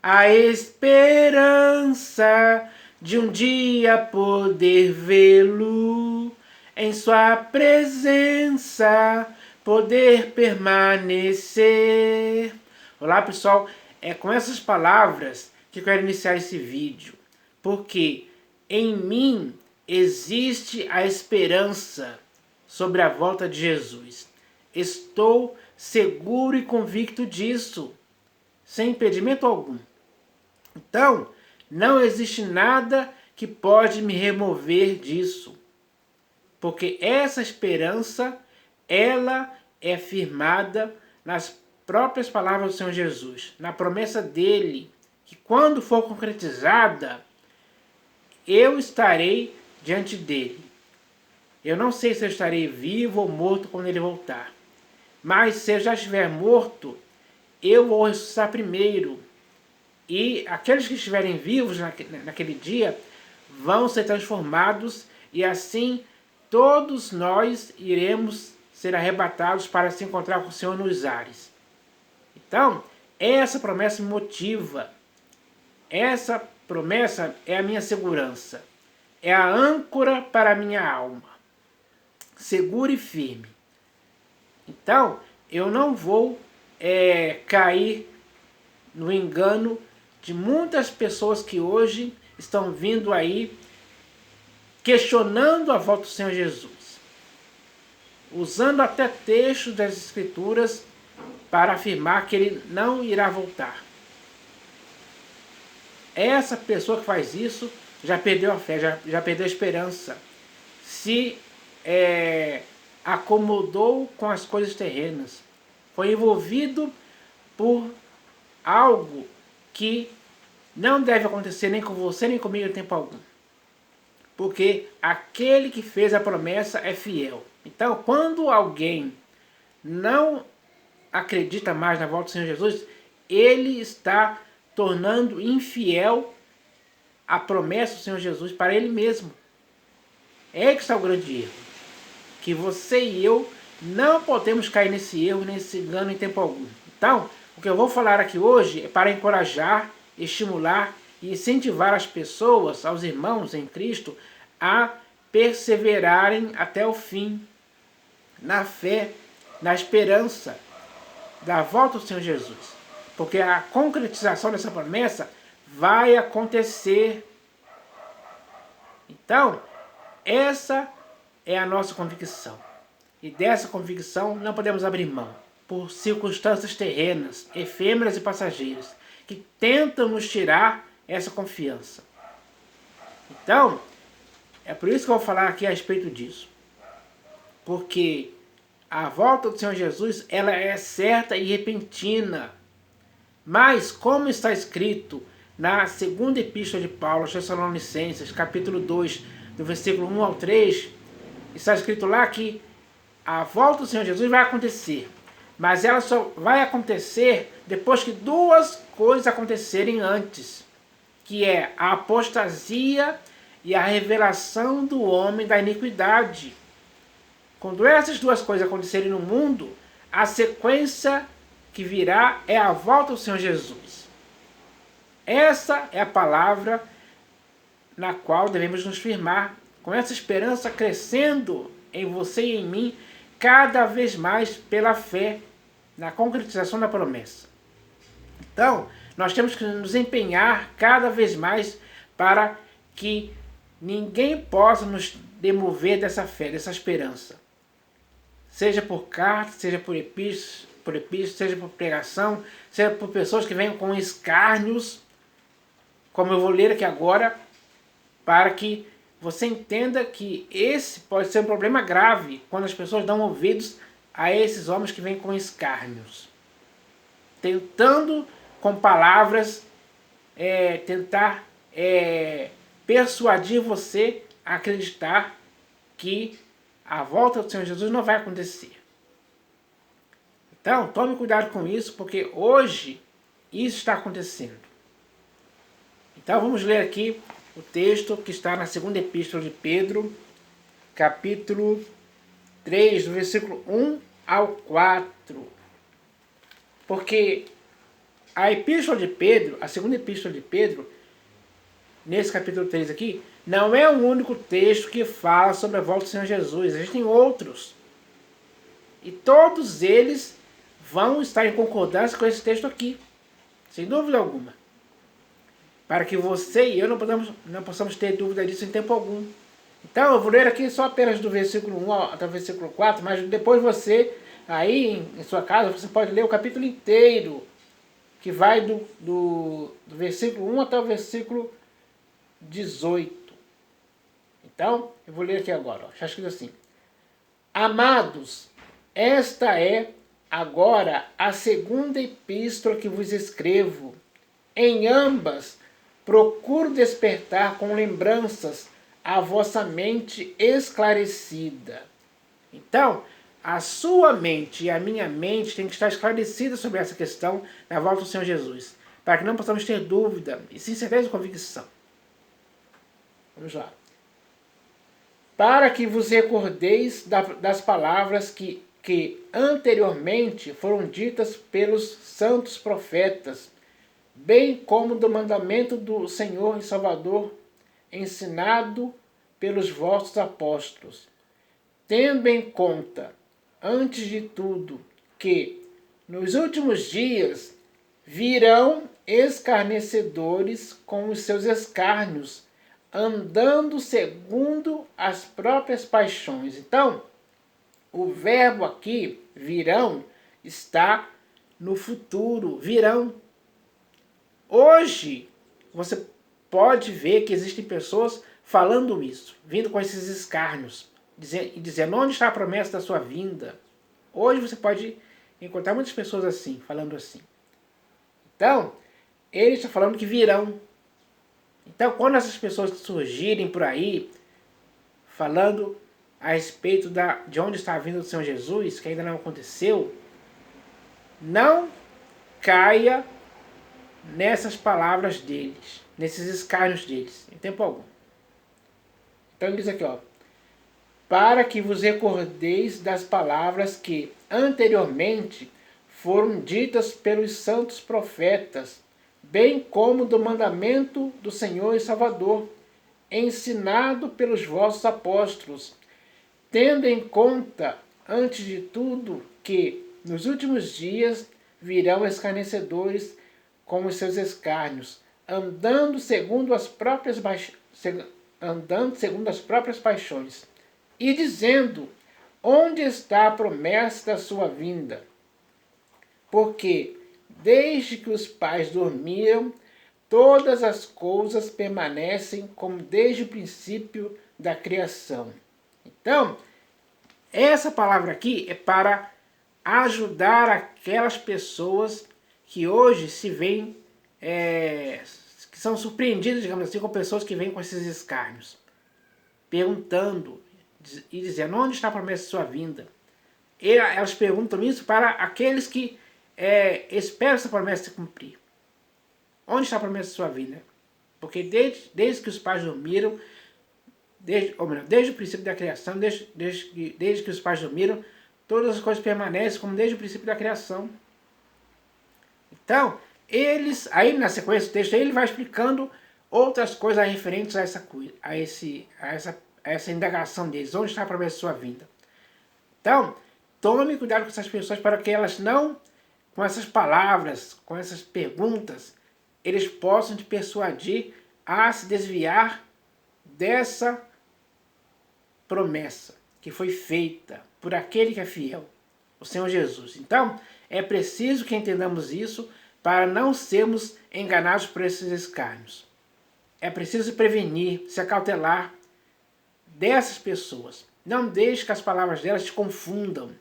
a esperança de um dia poder vê-lo, em sua presença poder permanecer. Olá pessoal, é com essas palavras que eu quero iniciar esse vídeo, porque em mim existe a esperança sobre a volta de Jesus. Estou seguro e convicto disso, sem impedimento algum. Então, não existe nada que pode me remover disso, porque essa esperança, ela é firmada nas próprias palavras do Senhor Jesus, na promessa dele, que quando for concretizada, eu estarei diante dele. Eu não sei se eu estarei vivo ou morto quando ele voltar, mas se eu já estiver morto, eu vou ressuscitar primeiro. E aqueles que estiverem vivos naquele dia vão ser transformados, e assim todos nós iremos ser arrebatados para se encontrar com o Senhor nos ares. Então, essa promessa me motiva. Essa promessa é a minha segurança. É a âncora para a minha alma. Segura e firme. Então, eu não vou cair no engano de muitas pessoas que hoje estão vindo aí questionando a volta do Senhor Jesus, usando até textos das Escrituras para afirmar que ele não irá voltar. Essa pessoa que faz isso já perdeu a fé, já perdeu a esperança, se acomodou com as coisas terrenas, foi envolvido por algo que não deve acontecer nem com você nem comigo em tempo algum. Porque aquele que fez a promessa é fiel. Então, quando alguém não acredita mais na volta do Senhor Jesus, ele está tornando infiel a promessa do Senhor Jesus para ele mesmo. É aí que está o grande erro. Que você e eu não podemos cair nesse erro, nesse engano em tempo algum. Então, o que eu vou falar aqui hoje é para encorajar, estimular e incentivar as pessoas, aos irmãos em Cristo, a perseverarem até o fim, na fé, na esperança da volta do Senhor Jesus. Porque a concretização dessa promessa vai acontecer. Então, essa é a nossa convicção. E dessa convicção não podemos abrir mão por circunstâncias terrenas, efêmeras e passageiras, que tentam nos tirar essa confiança. Então, é por isso que eu vou falar aqui a respeito disso. Porque a volta do Senhor Jesus, ela é certa e repentina. Mas, como está escrito na segunda epístola de Paulo aos Tessalonicenses, capítulo 2, do versículo 1 ao 3, está escrito lá que a volta do Senhor Jesus vai acontecer. Mas ela só vai acontecer depois que duas coisas acontecerem antes, que é a apostasia e a revelação do homem da iniquidade. Quando essas duas coisas acontecerem no mundo, a sequência que virá é a volta do Senhor Jesus. Essa é a palavra na qual devemos nos firmar, com essa esperança crescendo em você e em mim, cada vez mais pela fé na concretização da promessa. Então, nós temos que nos empenhar cada vez mais para que ninguém possa nos demover dessa fé, dessa esperança. Seja por carta, seja por epístola, seja por pregação, seja por pessoas que venham com escárnios, como eu vou ler aqui agora, para que você entenda que esse pode ser um problema grave quando as pessoas dão ouvidos a esses homens que vêm com escárnios, tentando com palavras tentar persuadir você a acreditar que a volta do Senhor Jesus não vai acontecer. Então, tome cuidado com isso, porque hoje isso está acontecendo. Então, vamos ler aqui o texto que está na segunda epístola de Pedro, capítulo 3, do versículo 1 ao 4. Porque a epístola de Pedro, a segunda epístola de Pedro, nesse capítulo 3 aqui, não é o único texto que fala sobre a volta do Senhor Jesus. Existem outros. E todos eles vão estar em concordância com esse texto aqui. Sem dúvida alguma. Para que você e eu não possamos ter dúvida disso em tempo algum. Então eu vou ler aqui só apenas do versículo 1 até o versículo 4, mas depois você, aí em sua casa, você pode ler o capítulo inteiro, que vai do versículo 1 até o versículo 18. Então, eu vou ler aqui agora. Está escrito assim: Amados, esta é agora a segunda epístola que vos escrevo. Em ambas, procuro despertar com lembranças a vossa mente esclarecida. Então, a sua mente e a minha mente tem que estar esclarecida sobre essa questão da volta do Senhor Jesus, para que não possamos ter dúvida e sim certeza e convicção. Vamos lá. Para que vos recordeis das palavras que anteriormente foram ditas pelos santos profetas, bem como do mandamento do Senhor e Salvador, ensinado pelos vossos apóstolos, tendo em conta, antes de tudo, que nos últimos dias virão escarnecedores com os seus escárnios, andando segundo as próprias paixões. Então, o verbo aqui, virão, está no futuro, virão. Hoje, você pode ver que existem pessoas falando isso, vindo com esses escárnios, e dizendo onde está a promessa da sua vinda. Hoje você pode encontrar muitas pessoas assim, falando assim. Então, ele está falando que virão. Então, quando essas pessoas surgirem por aí, falando a respeito de onde está a vinda do Senhor Jesus, que ainda não aconteceu, não caia nessas palavras deles, nesses escárnios deles, em tempo algum. Então ele diz aqui, para que vos recordeis das palavras que anteriormente foram ditas pelos santos profetas, bem como do mandamento do Senhor e Salvador, ensinado pelos vossos apóstolos, tendo em conta, antes de tudo, que nos últimos dias virão escarnecedores com os seus escárnios, andando segundo as próprias paixões, e dizendo, onde está a promessa da sua vinda? Porque, desde que os pais dormiram, todas as coisas permanecem como desde o princípio da criação. Então, essa palavra aqui é para ajudar aquelas pessoas que hoje se veem, que são surpreendidas, digamos assim, com pessoas que vêm com esses escárnios, perguntando e dizendo, onde está a promessa de sua vinda? Elas perguntam isso para aqueles que esperam essa promessa se cumprir. Onde está a promessa de sua vinda? Porque desde que os pais dormiram, desde o princípio da criação, desde que os pais dormiram, todas as coisas permanecem como desde o princípio da criação. Então, aí na sequência do texto, ele vai explicando outras coisas referentes a essa indagação deles. Onde está a promessa de sua vinda? Então, tome cuidado com essas pessoas para que elas não, com essas palavras, com essas perguntas, eles possam te persuadir a se desviar dessa promessa que foi feita por aquele que é fiel, o Senhor Jesus. Então, é preciso que entendamos isso para não sermos enganados por esses escárnios. É preciso se prevenir, se acautelar dessas pessoas. Não deixe que as palavras delas te confundam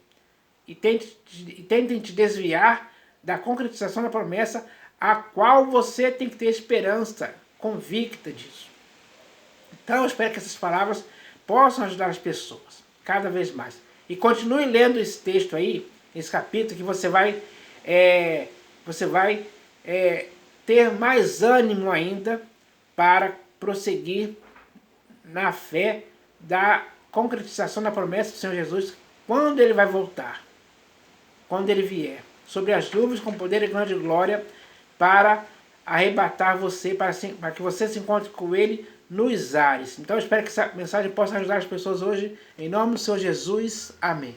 e tentem te desviar da concretização da promessa a qual você tem que ter esperança convicta disso. Então eu espero que essas palavras possam ajudar as pessoas cada vez mais. E continue lendo esse texto aí, esse capítulo, que você vai ter mais ânimo ainda para prosseguir na fé da concretização da promessa do Senhor Jesus quando Ele vai voltar, quando Ele vier, sobre as nuvens com poder e grande glória, para arrebatar você, para que você se encontre com Ele nos ares. Então eu espero que essa mensagem possa ajudar as pessoas hoje. Em nome do Senhor Jesus. Amém.